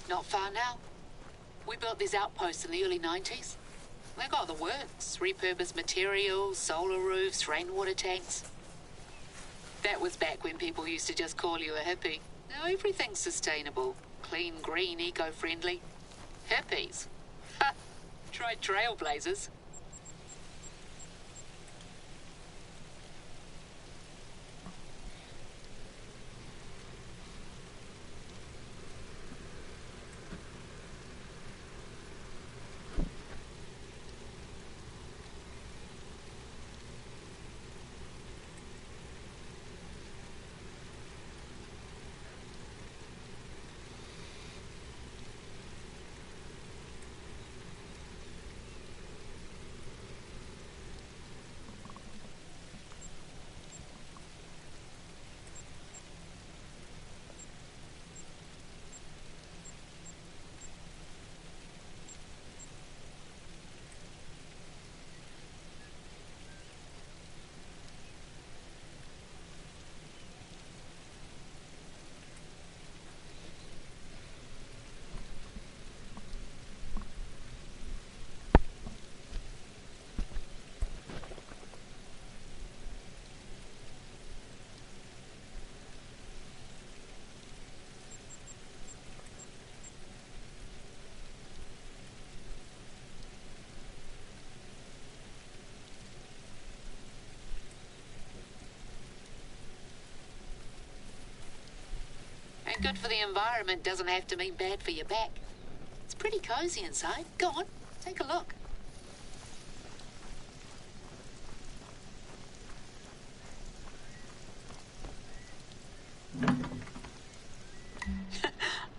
Not far now. We built these outposts in the early 90s. They got the works. Repurposed materials, solar roofs, rainwater tanks. That was back when people used to just call you a hippie. Now everything's sustainable. Clean, green, eco-friendly. Hippies? Ha! Try trailblazers. And good for the environment doesn't have to mean bad for your back. It's pretty cozy inside. Go on, take a look.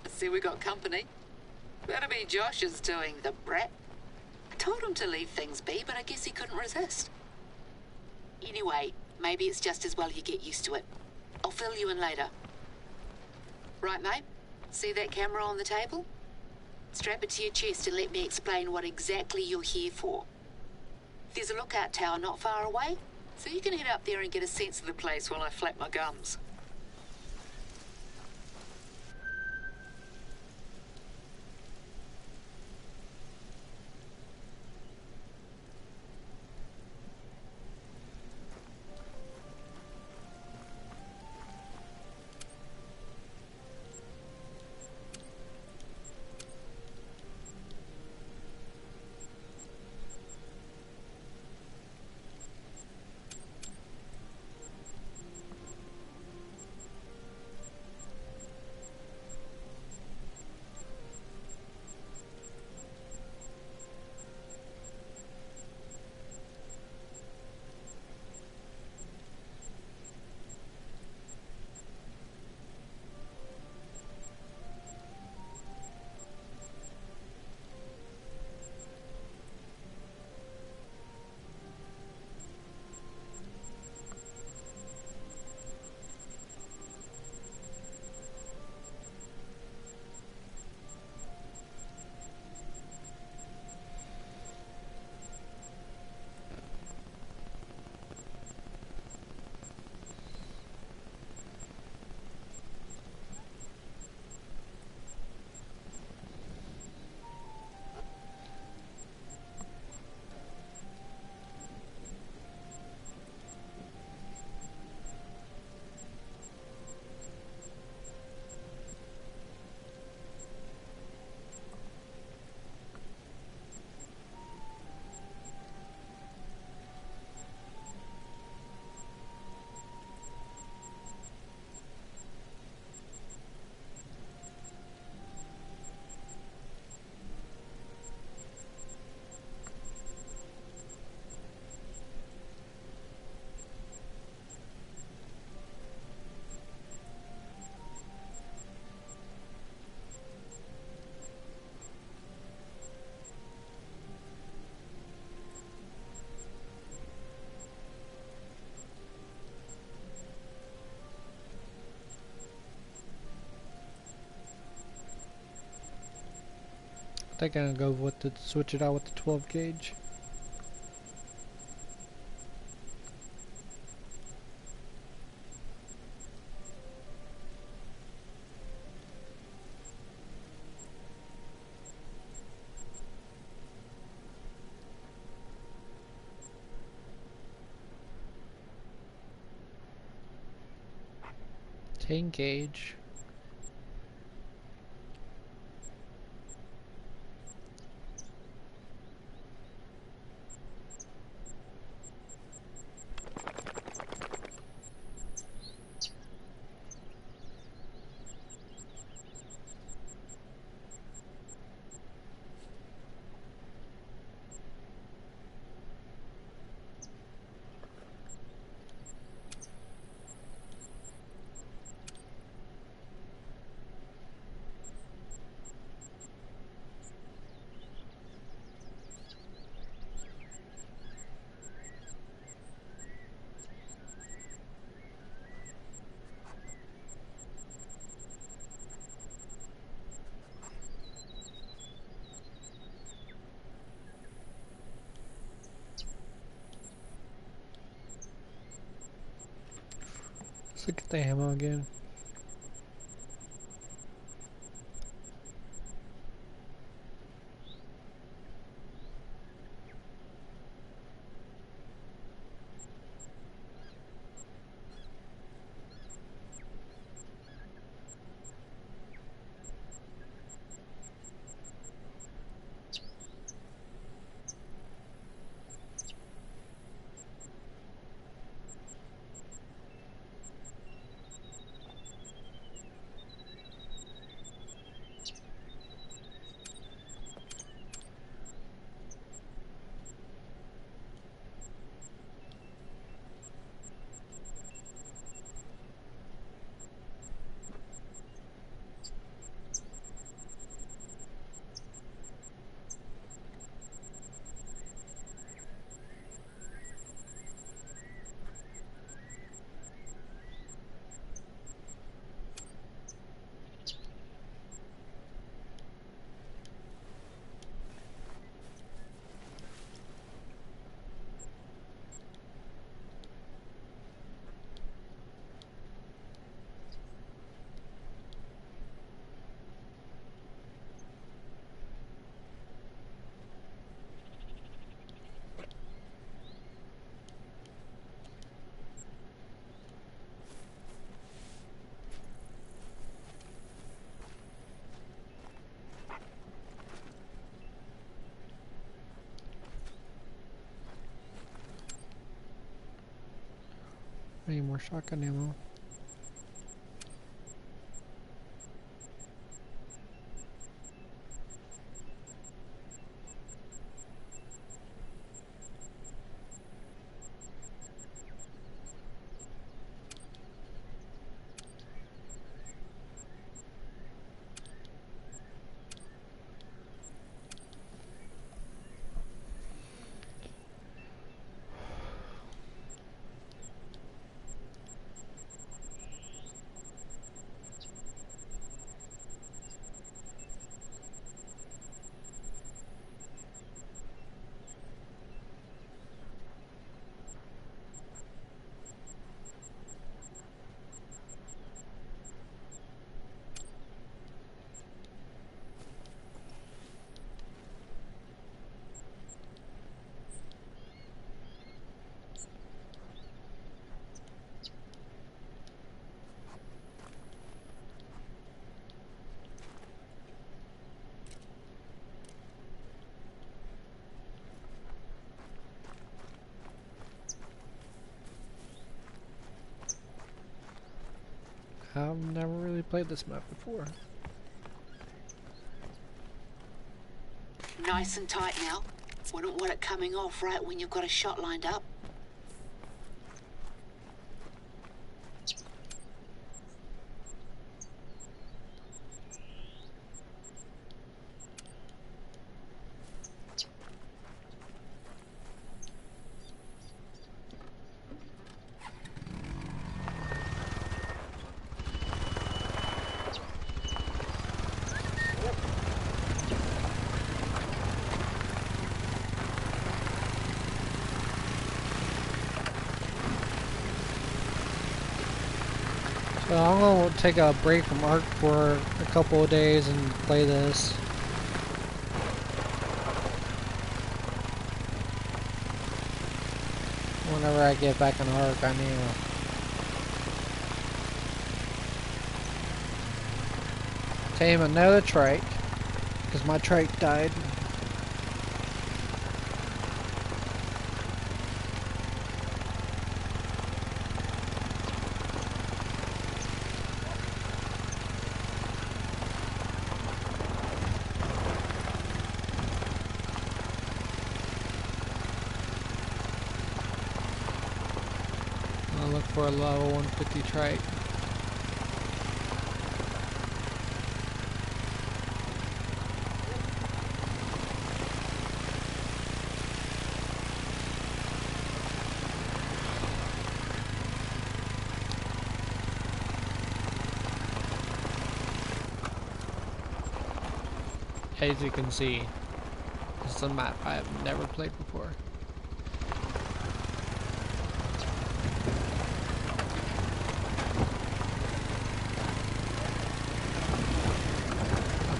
See, we got company. That'll be Josh's doing, the brat. I told him to leave things be, but I guess he couldn't resist. Anyway, maybe it's just as well you get used to it. I'll fill you in later. Right, mate? See that camera on the table? Strap it to your chest and let me explain what exactly you're here for. There's a lookout tower not far away, so you can head up there and get a sense of the place while I flap my gums. I think I'm gonna go with the switch it out with the 12 gauge. 10 gauge. Let's look at the ammo again. I need more shotgun ammo. I've never really played this map before. Nice and tight now. Wouldn't want it coming off right when you've got a shot lined up. So I'm gonna take a break from Ark for a couple of days and play this. Whenever I get back in Ark, I need to Tame another trike, because my trike died. I'll look for a level 150 trike. As you can see, this is a map I have never played before.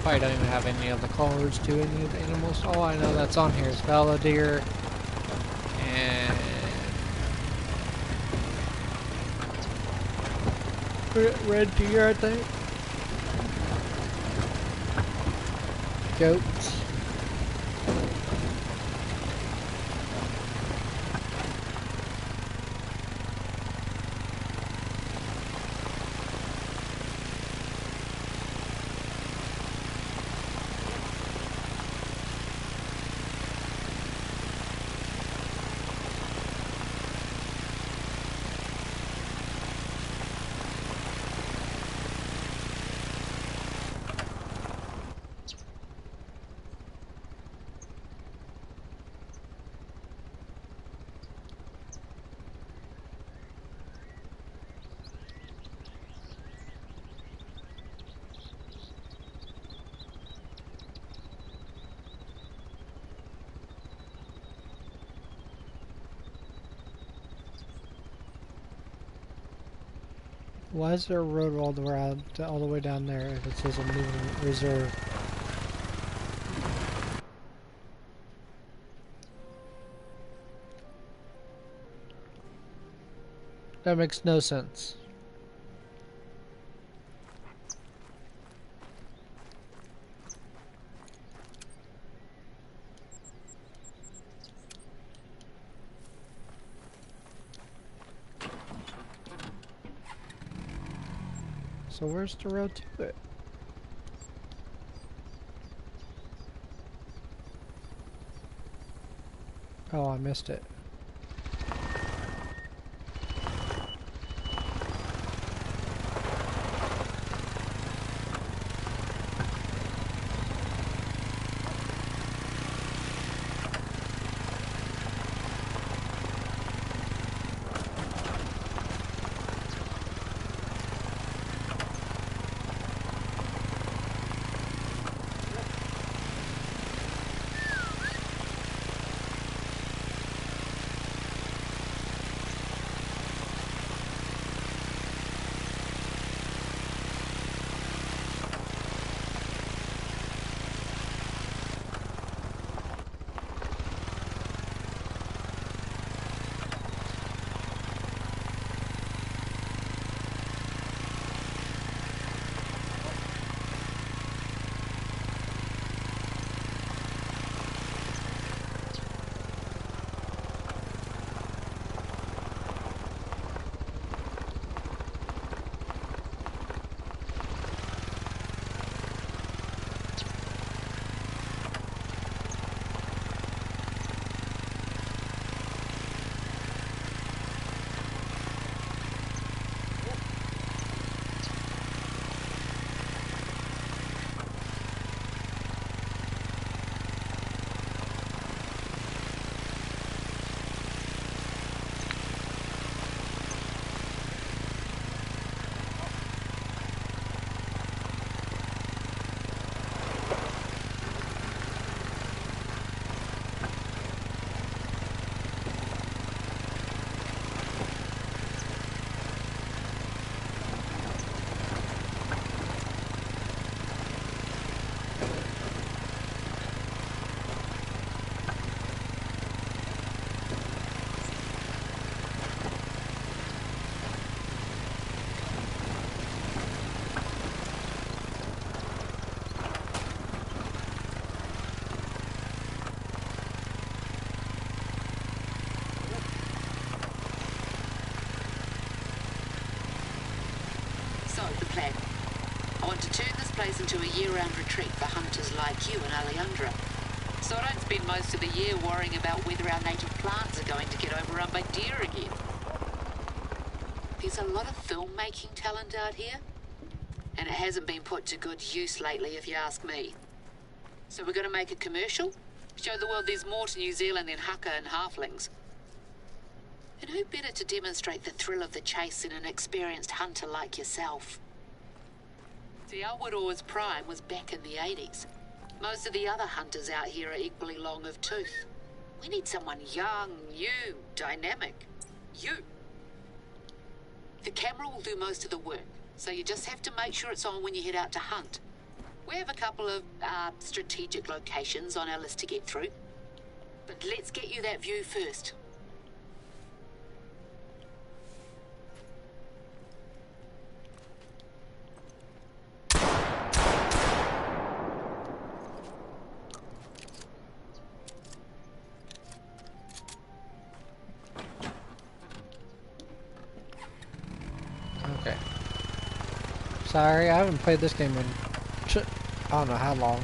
I don't even have any of the colors to any of the animals. All I know that's on here is fallow deer and red deer, I think. Goats. Why is there a road all the way down there if it says a moving reserve? That makes no sense. So where's the road to it? Oh, I missed it. place into a year-round retreat for hunters like you and Alejandra. So I don't spend most of the year worrying about whether our native plants are going to get overrun by deer again. There's a lot of filmmaking talent out here, and it hasn't been put to good use lately, if you ask me. So we're going to make a commercial, show the world there's more to New Zealand than haka and halflings. And who better to demonstrate the thrill of the chase than an experienced hunter like yourself? See, our Woodall's prime was back in the 80s. Most of the other hunters out here are equally long of tooth. We need someone young, new, dynamic. You. The camera will do most of the work, so you just have to make sure it's on when you head out to hunt. We have a couple of strategic locations on our list to get through. But let's get you that view first. Okay. Sorry, I haven't played this game in I don't know how long.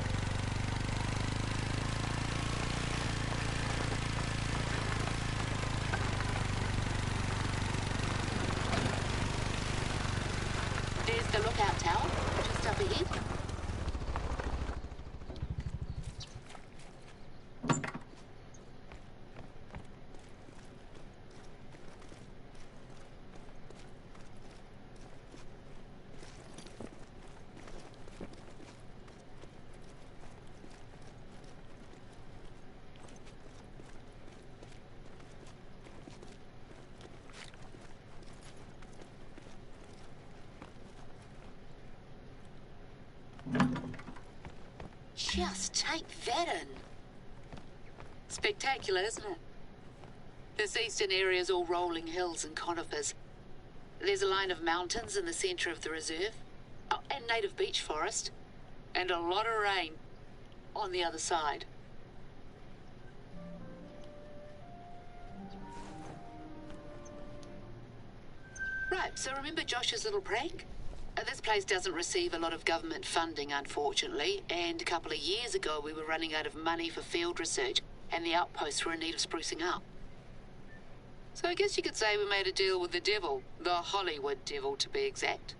There's the lookout tower, just up ahead. Just take that in. Spectacular, isn't it? This eastern area is all rolling hills and conifers. There's a line of mountains in the centre of the reserve. Oh, and native beech forest. And a lot of rain on the other side. Right, so remember Josh's little prank? This place doesn't receive a lot of government funding, unfortunately, and a couple of years ago we were running out of money for field research, and the outposts were in need of sprucing up. So I guess you could say we made a deal with the devil, the Hollywood devil to be exact.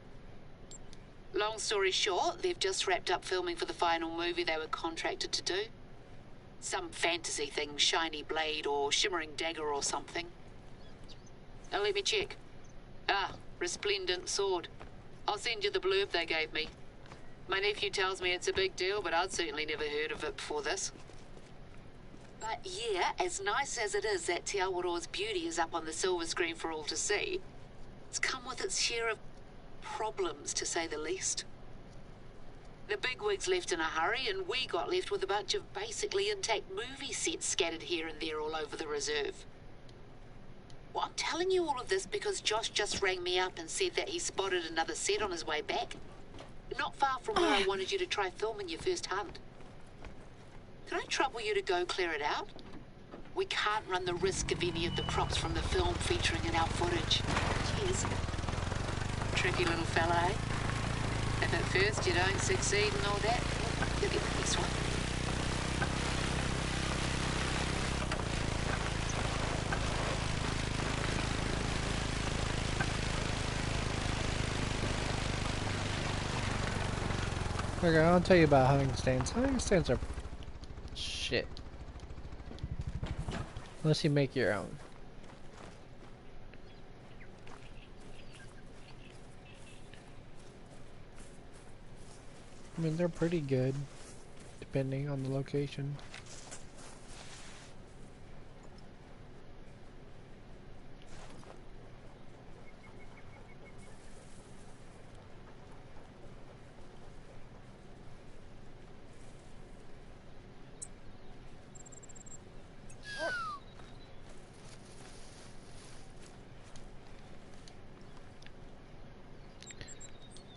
Long story short, they've just wrapped up filming for the final movie they were contracted to do. Some fantasy thing, shiny blade or shimmering dagger or something. Now let me check. Resplendent sword. I'll send you the blurb they gave me. My nephew tells me it's a big deal, but I'd certainly never heard of it before this. But yeah, as nice as it is that Te Awaroa's beauty is up on the silver screen for all to see, it's come with its share of problems, to say the least. The bigwigs left in a hurry, and we got left with a bunch of basically intact movie sets scattered here and there all over the reserve. Well, I'm telling you all of this because Josh just rang me up and said that he spotted another set on his way back. Not far from where I wanted you to try filming your first hunt. Can I trouble you to go clear it out? We can't run the risk of any of the props from the film featuring in our footage. Cheers. Tricky little fella, eh? If at first you don't succeed and all that, you'll get the next one. Okay, I'll tell you about hunting stands. Hunting stands are shit. Unless you make your own. I mean, they're pretty good, depending on the location.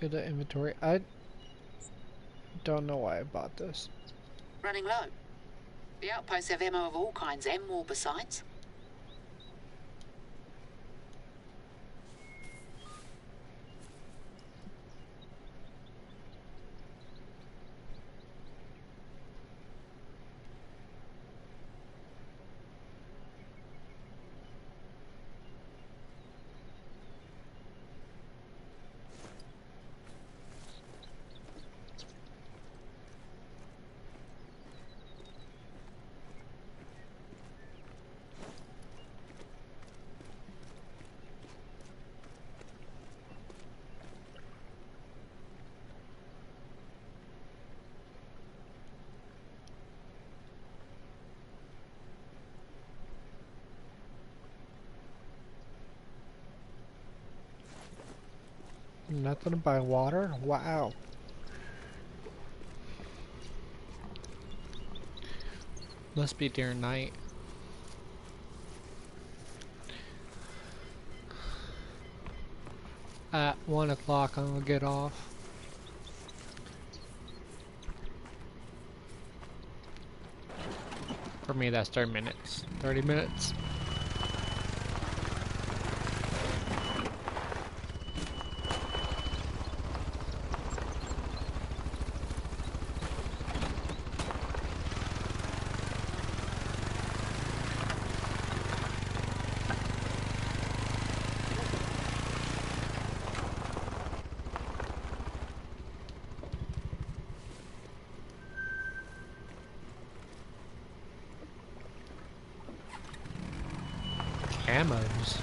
Go to inventory. I don't know why I bought this. Running low. The outposts have ammo of all kinds and more besides. Nothing by water? Wow. Must be during night. At 1 o'clock I'm gonna get off. For me that's 30 minutes. 30 minutes. Camos.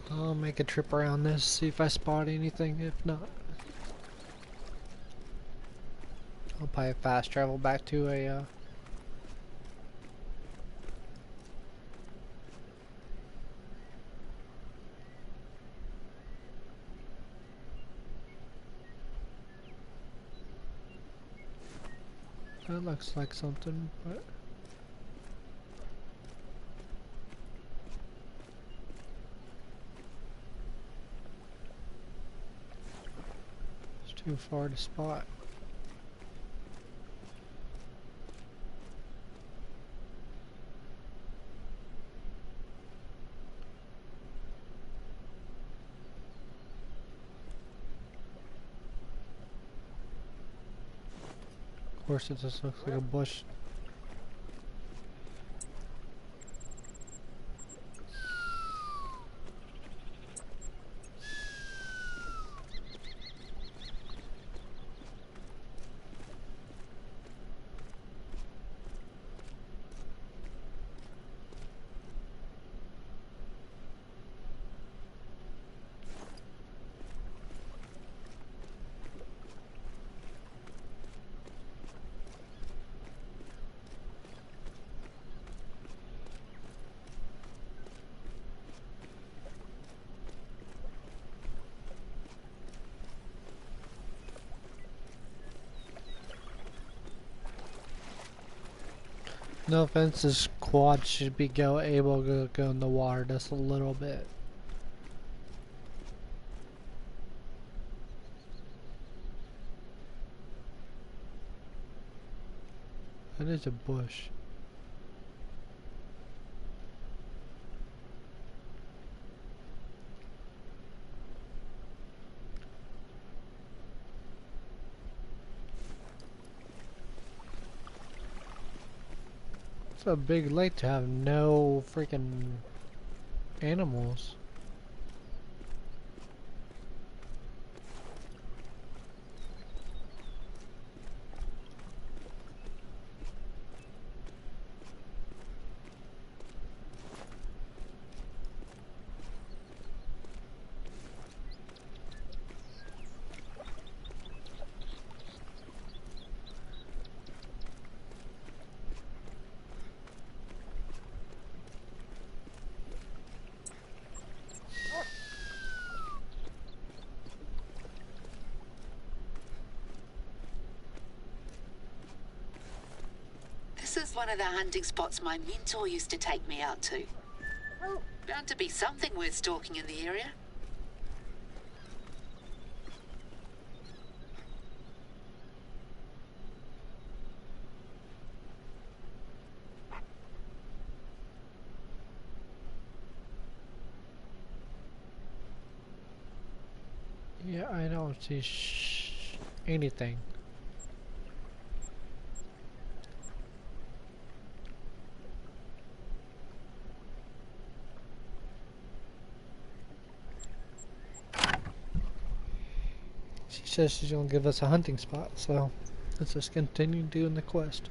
I'll make a trip around this, see if I spot anything. If not, I'll probably fast travel back to a that looks like something, but it's too far to spot. Of course, it just looks like a bush. No offense, this quad should be able to go in the water just a little bit. That is a bush. It's a big lake to have no freaking animals. This is one of the hunting spots my mentor used to take me out to. Bound to be something worth stalking in the area. Yeah, I don't see anything. says she's gonna give us a hunting spot, so let's just continue doing the quest.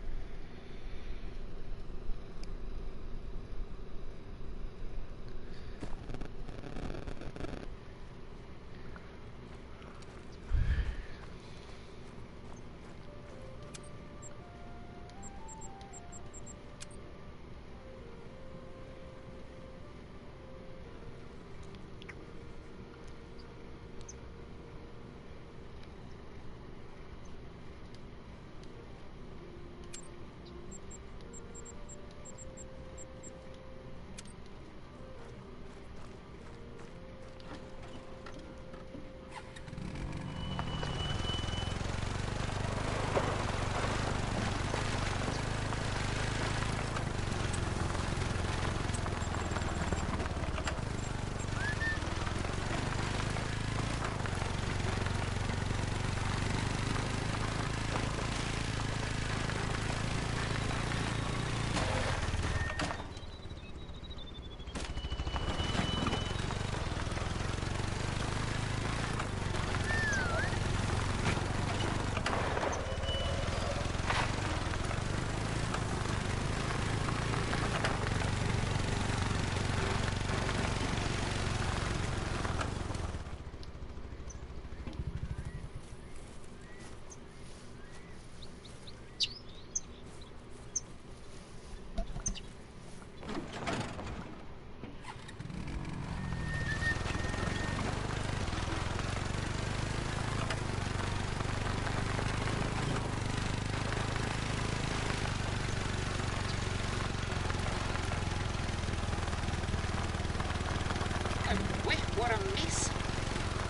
What a mess.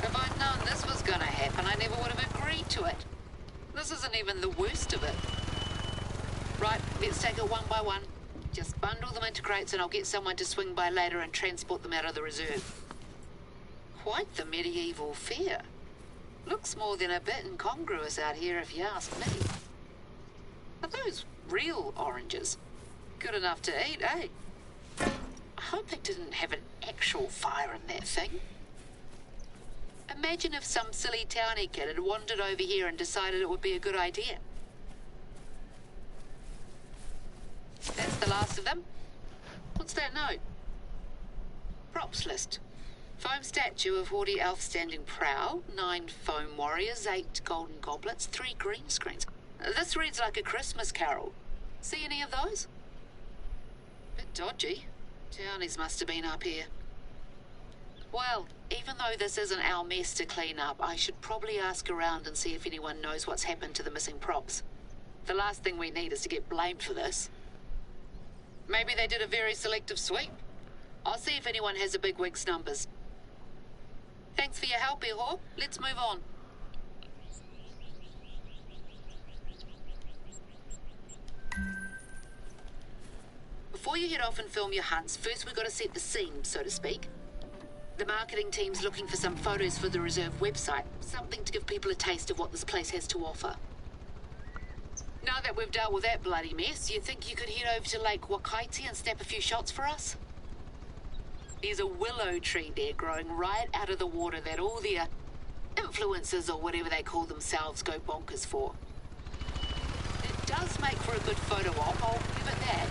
If I'd known this was gonna happen, I never would have agreed to it. This isn't even the worst of it. Right, let's take it one by one. Just bundle them into crates and I'll get someone to swing by later and transport them out of the reserve. Quite the medieval fair. Looks more than a bit incongruous out here if you ask me. Are those real oranges? Good enough to eat, eh? I hope they didn't have an actual fire in that thing. Imagine if some silly townie kid had wandered over here and decided it would be a good idea. That's the last of them. What's that note? Props list. Foam statue of haughty elf standing prow, 9 foam warriors, 8 golden goblets, 3 green screens. This reads like a Christmas carol. See any of those? Bit dodgy. Townies must have been up here. Well, even though this isn't our mess to clean up, I should probably ask around and see if anyone knows what's happened to the missing props. The last thing we need is to get blamed for this. Maybe they did a very selective sweep. I'll see if anyone has a bigwig's numbers. Thanks for your help, Ihor. Let's move on. Before you head off and film your hunts, first we've got to set the scene, so to speak. The marketing team's looking for some photos for the reserve website, something to give people a taste of what this place has to offer. Now that we've dealt with that bloody mess, you think you could head over to Lake Wakaiti and snap a few shots for us? There's a willow tree there growing right out of the water that all the influencers or whatever they call themselves go bonkers for. It does make for a good photo op, I'll give it that.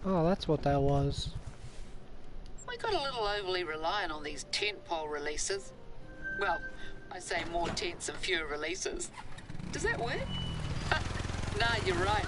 Oh, that's what that was. We got a little overly reliant on these tentpole releases. Well, I say more tents and fewer releases. Does that work? Nah, you're right.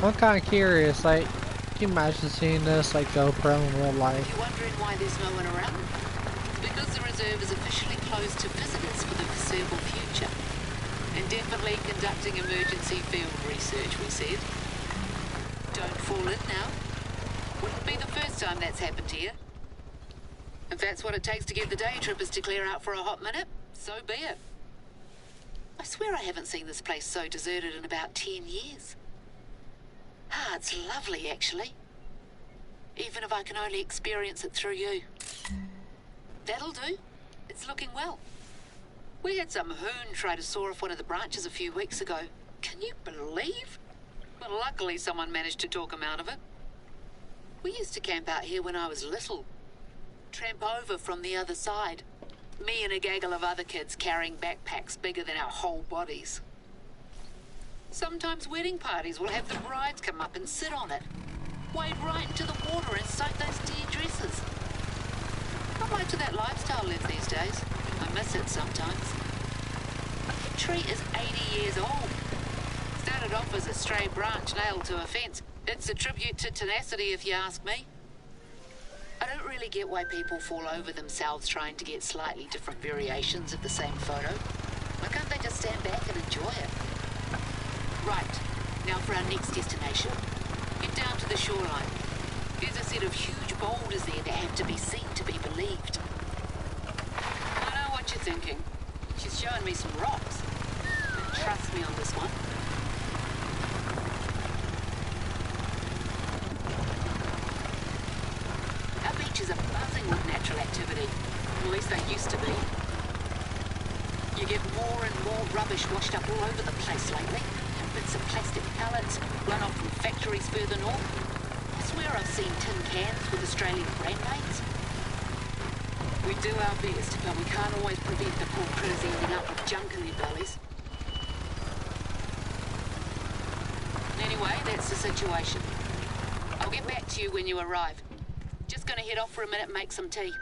I'm kind of curious, like, can you imagine seeing this, like, GoPro in real life? You're wondering why there's no one around? It's because the reserve is officially closed to visitors for the foreseeable future. Indefinitely conducting emergency field research, we said. Don't fall in now. Wouldn't be the first time that's happened here. If that's what it takes to get the day trippers to clear out for a hot minute, so be it. I swear I haven't seen this place so deserted in about 10 years. Ah, it's lovely, actually. Even if I can only experience it through you. That'll do. It's looking well. We had some hoon try to saw off one of the branches a few weeks ago. Can you believe? But luckily someone managed to talk him out of it. We used to camp out here when I was little. Tramp over from the other side. Me and a gaggle of other kids carrying backpacks bigger than our whole bodies. Sometimes wedding parties will have the brides come up and sit on it. Wade right into the water and soak those dear dresses. Not much of that lifestyle lives these days. I miss it sometimes. The tree is 80 years old. Started off as a stray branch nailed to a fence. It's a tribute to tenacity if you ask me. I don't really get why people fall over themselves trying to get slightly different variations of the same photo. Why can't they just stand back and enjoy it? Right, now for our next destination. Get down to the shoreline. There's a set of huge boulders there that have to be seen to be believed. I know what you're thinking. She's showing me some rocks. But trust me on this one. Our beaches are buzzing with natural activity. At least they used to be. You get more and more rubbish washed up all over the place lately. Bits of plastic pallets, runoff from factories further north. I swear I've seen tin cans with Australian brand names. We do our best, but we can't always prevent the poor critters ending up with junk in their bellies. Anyway, that's the situation. I'll get back to you when you arrive. Just gonna head off for a minute and make some tea.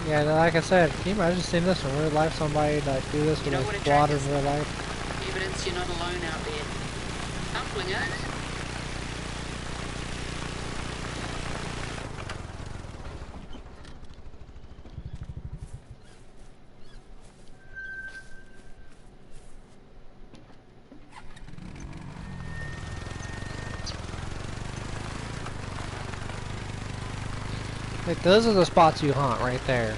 Yeah, like I said, can you imagine seeing this in real life? Somebody like do this with like water in real life? Evidence you're not alone out there. Humbling, eh? Like those are the spots you hunt right there.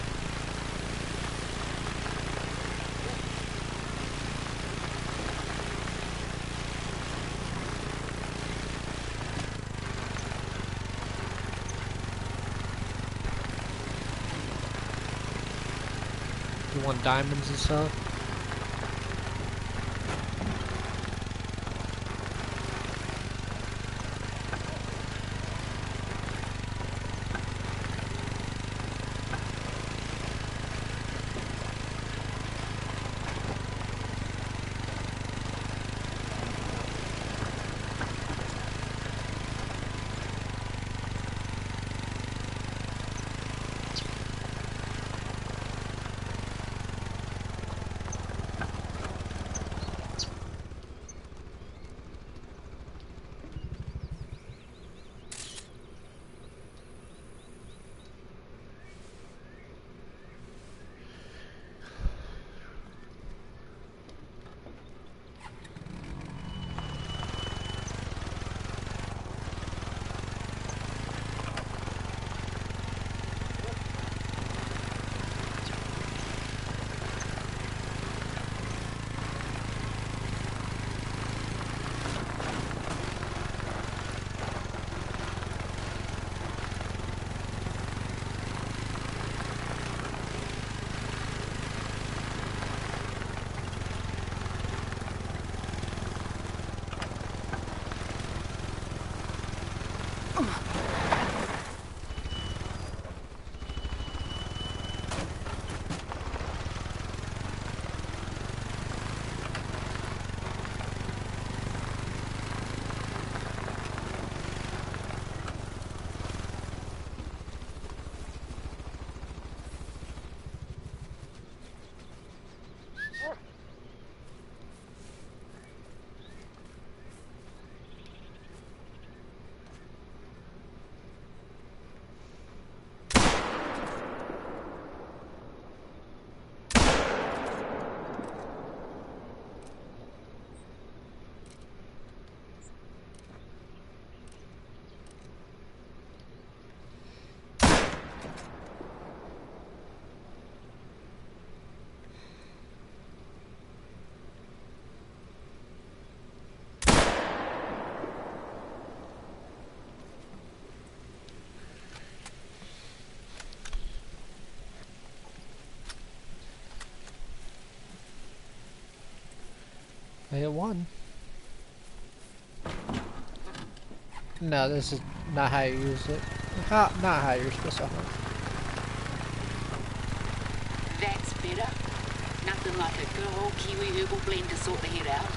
You want diamonds and stuff? I hit one. No, this is not how you use it. Not how you're supposed to hunt. That's better. Nothing like a good old Kiwi herbal blend to sort the head out.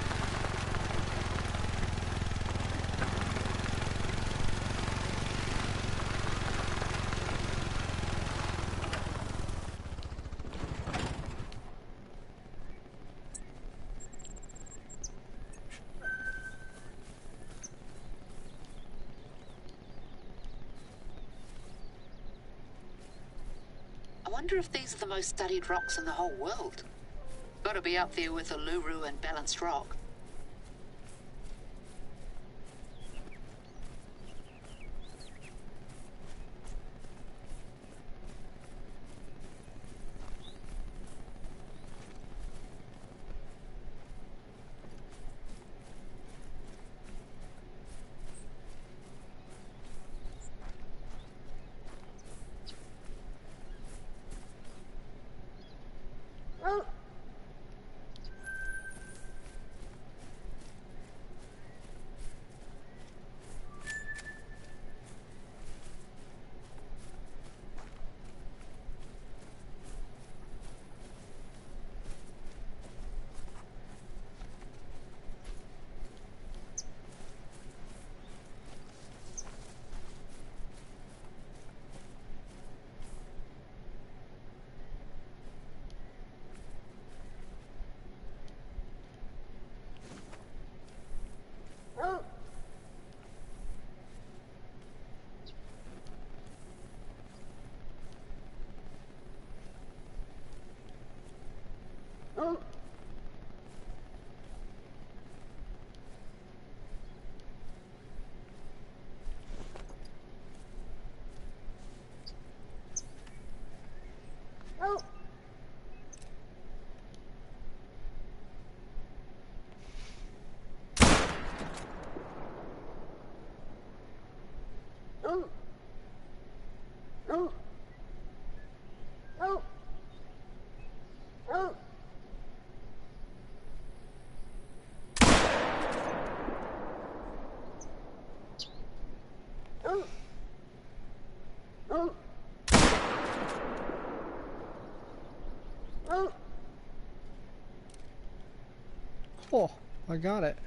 I wonder if these are the most studied rocks in the whole world. Gotta be up there with Uluru and Balanced Rock. Oh, I got it.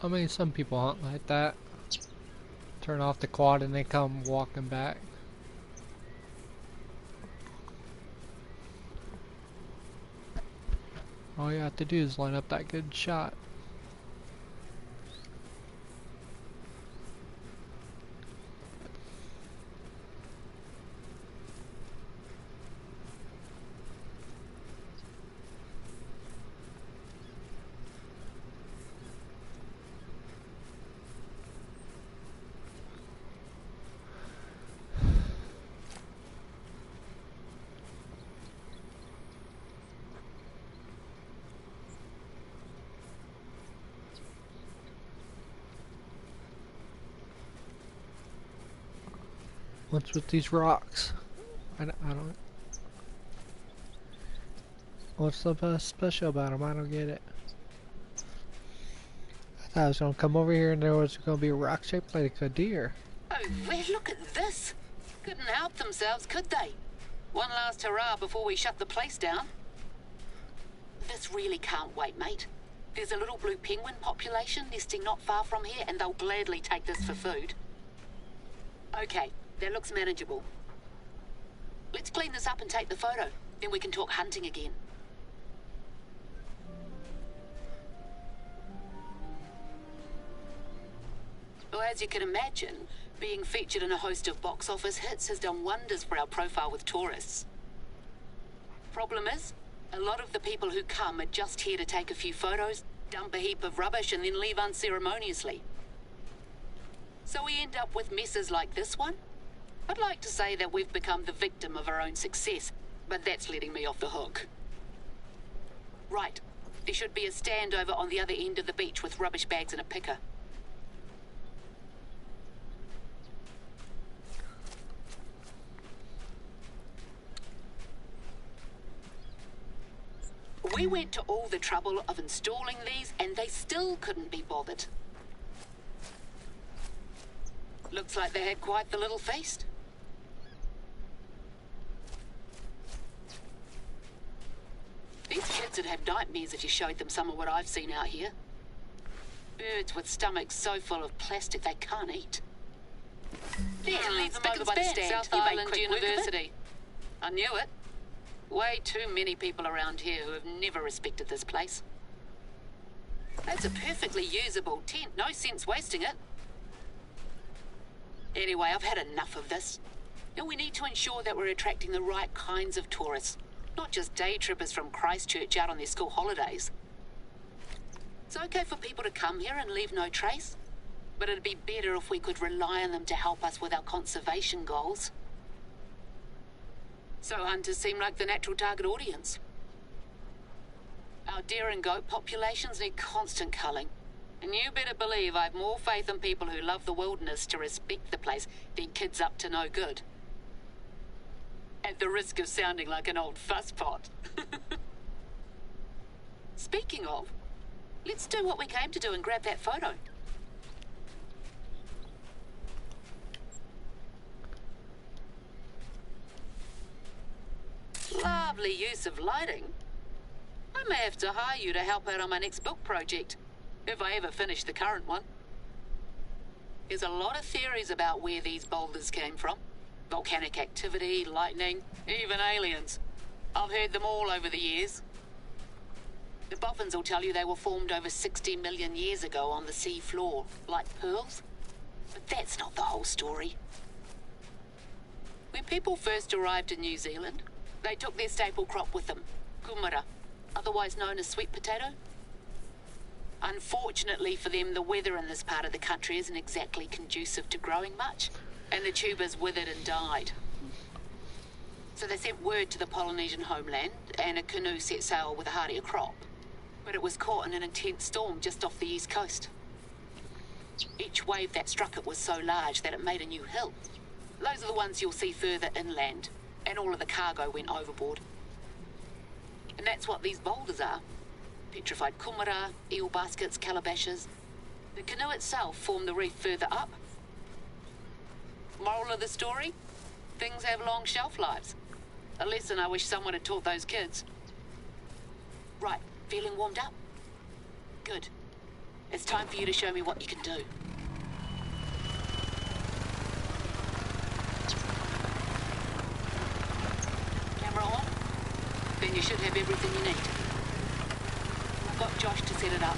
I mean, some people hunt like that. Turn off the quad and they come walking back. All you have to do is line up that good shot. What's with these rocks? I don't. What's the special about them? I don't get it. I thought I was gonna come over here and there was gonna be a rock shaped like a deer. Oh, well, look at this. Couldn't help themselves, could they? One last hurrah before we shut the place down. This really can't wait, mate. There's a little blue penguin population nesting not far from here, and they'll gladly take this for food. Okay, that looks manageable. Let's clean this up and take the photo. Then we can talk hunting again. Well, as you can imagine, being featured in a host of box office hits has done wonders for our profile with tourists. Problem is, a lot of the people who come are just here to take a few photos, dump a heap of rubbish, and then leave unceremoniously. So we end up with messes like this one. I'd like to say that we've become the victim of our own success, but that's letting me off the hook. Right, there should be a stand over on the other end of the beach with rubbish bags and a picker. We went to all the trouble of installing these, and they still couldn't be bothered. Looks like they had quite the little feast. These kids would have nightmares if you showed them some of what I've seen out here. Birds with stomachs so full of plastic they can't eat. There, leave them over by the stand. South Island University. I knew it. Way too many people around here who have never respected this place. That's a perfectly usable tent. No sense wasting it. Anyway, I've had enough of this. Now we need to ensure that we're attracting the right kinds of tourists, not just day trippers from Christchurch out on their school holidays. It's okay for people to come here and leave no trace, but it'd be better if we could rely on them to help us with our conservation goals. So hunters seem like the natural target audience. Our deer and goat populations need constant culling. And you better believe I've more faith in people who love the wilderness to respect the place than kids up to no good. At the risk of sounding like an old fusspot. Speaking of, let's do what we came to do and grab that photo. Lovely use of lighting. I may have to hire you to help out on my next book project, if I ever finish the current one. There's a lot of theories about where these boulders came from. Volcanic activity, lightning, even aliens. I've heard them all over the years. The boffins will tell you they were formed over 60 million years ago on the sea floor, like pearls. But that's not the whole story. When people first arrived in New Zealand, they took their staple crop with them, kumara, otherwise known as sweet potato. Unfortunately for them, the weather in this part of the country isn't exactly conducive to growing much, and the tubers withered and died. So they sent word to the Polynesian homeland, and a canoe set sail with a hardier crop. But it was caught in an intense storm just off the east coast. Each wave that struck it was so large that it made a new hill. Those are the ones you'll see further inland, and all of the cargo went overboard. And that's what these boulders are. Petrified kumara, eel baskets, calabashes. The canoe itself formed the reef further up. Moral of the story? Things have long shelf lives. A lesson I wish someone had taught those kids. Right, feeling warmed up? Good. It's time for you to show me what you can do. Camera on? Then you should have everything you need. I've got Josh to set it up.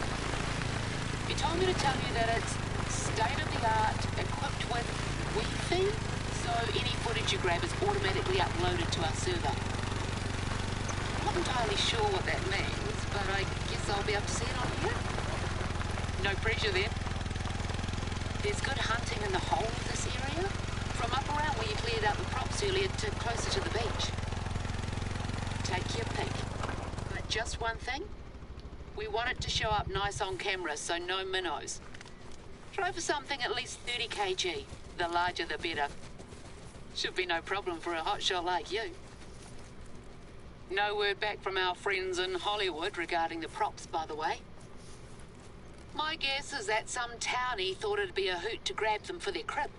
He told me to tell you that it's state-of-the-art, equipped with Wi-Fi, so any footage you grab is automatically uploaded to our server. I'm not entirely sure what that means, but I guess I'll be able to see it on here. No pressure then. There's good hunting in the whole of this area, from up around where you cleared out the props earlier to closer to the beach. Take your pick. But just one thing, we want it to show up nice on camera, so no minnows. Try for something at least 30 kg. The larger the better. Should be no problem for a hotshot like you. No word back from our friends in Hollywood regarding the props, by the way. My guess is that some townie thought it'd be a hoot to grab them for their crib.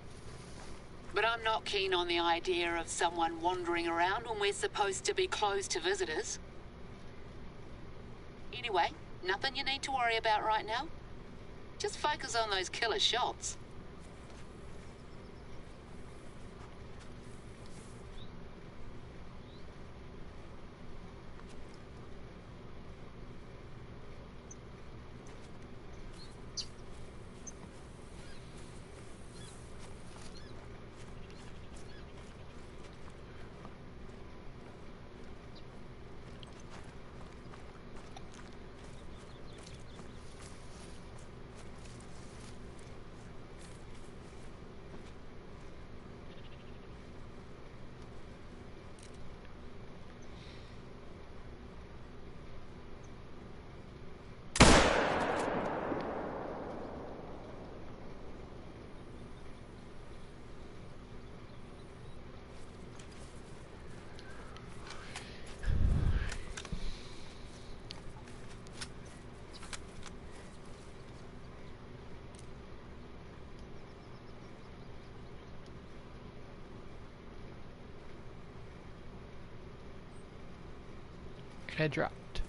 But I'm not keen on the idea of someone wandering around when we're supposed to be closed to visitors. Anyway, nothing you need to worry about right now. Just focus on those killer shots. I dropped.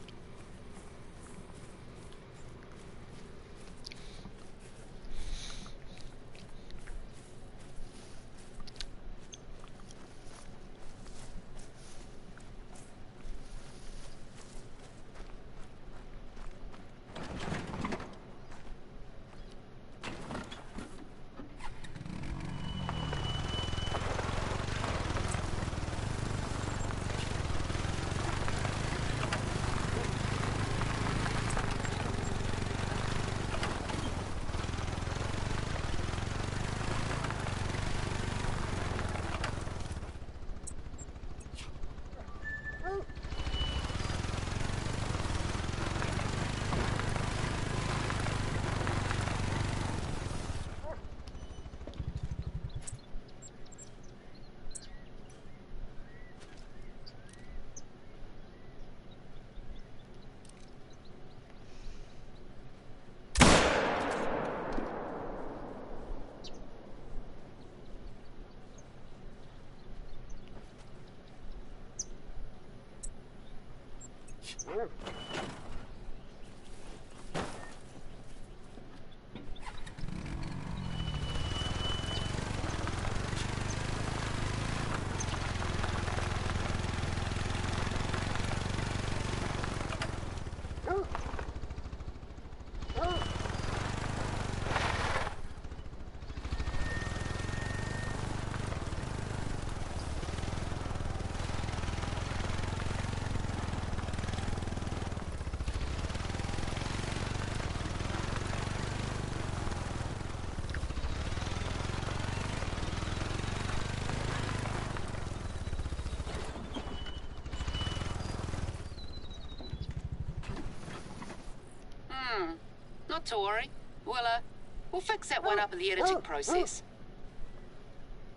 Not to worry. We'll fix that one up in the editing process.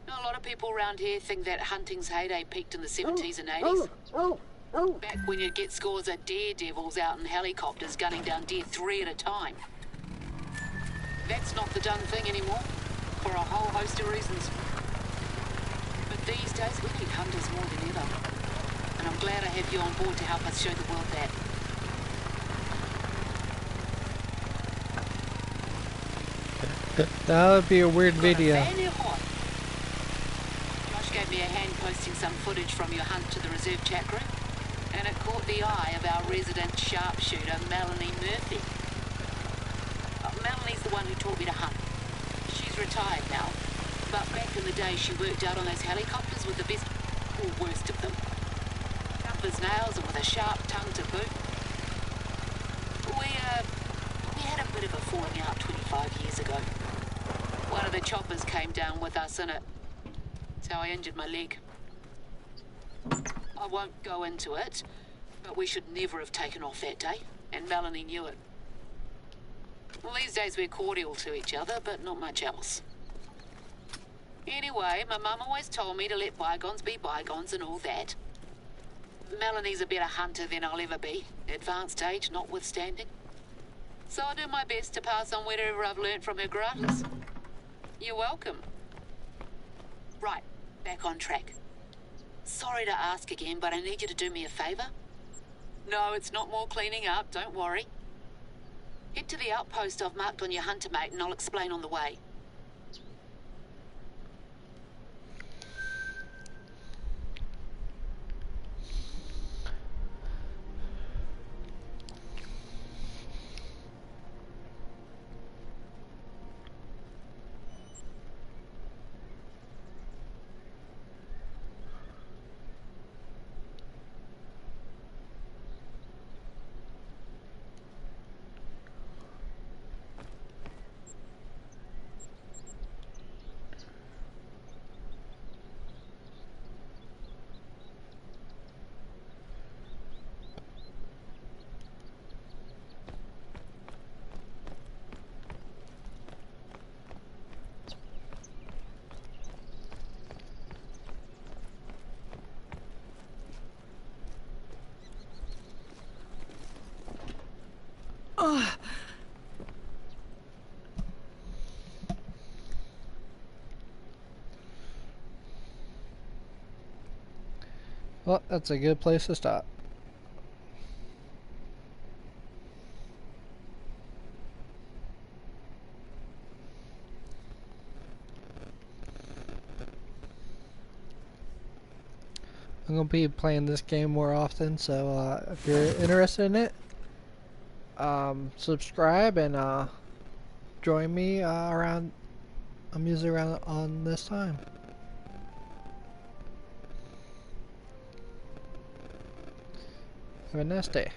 A lot of people around here think that hunting's heyday peaked in the 70s and 80s. Back when you'd get scores of daredevils out in helicopters gunning down deer 3 at a time. That's not the done thing anymore, for a whole host of reasons. But these days we need hunters more than ever. And I'm glad I have you on board to help us show the world that. That would be a weird Got video. a fan here, what? Josh gave me a hand posting some footage from your hunt to the reserve chat group, and it caught the eye of our resident sharpshooter, Melanie Murphy. Melanie's the one who taught me to hunt. She's retired now, but back in the day she worked out on those helicopters with the best, or worst of them. Tough as nails and with a sharp tongue to boot. We had a bit of a falling out 25 years ago. One of the choppers came down with us in it. That's how I injured my leg. I won't go into it, but we should never have taken off that day, and Melanie knew it. Well, these days we're cordial to each other, but not much else. Anyway, my mum always told me to let bygones be bygones and all that. Melanie's a better hunter than I'll ever be, advanced age notwithstanding. So I'll do my best to pass on whatever I've learnt from her gratis. You're welcome. Right, back on track. Sorry to ask again, but I need you to do me a favour. No, it's not more cleaning up, don't worry. Head to the outpost I've marked on your hunter mate and I'll explain on the way. Well, that's a good place to stop. I'm going to be playing this game more often, so if you're interested in it, subscribe and join me around. I'm usually around on this time. Have a nice day.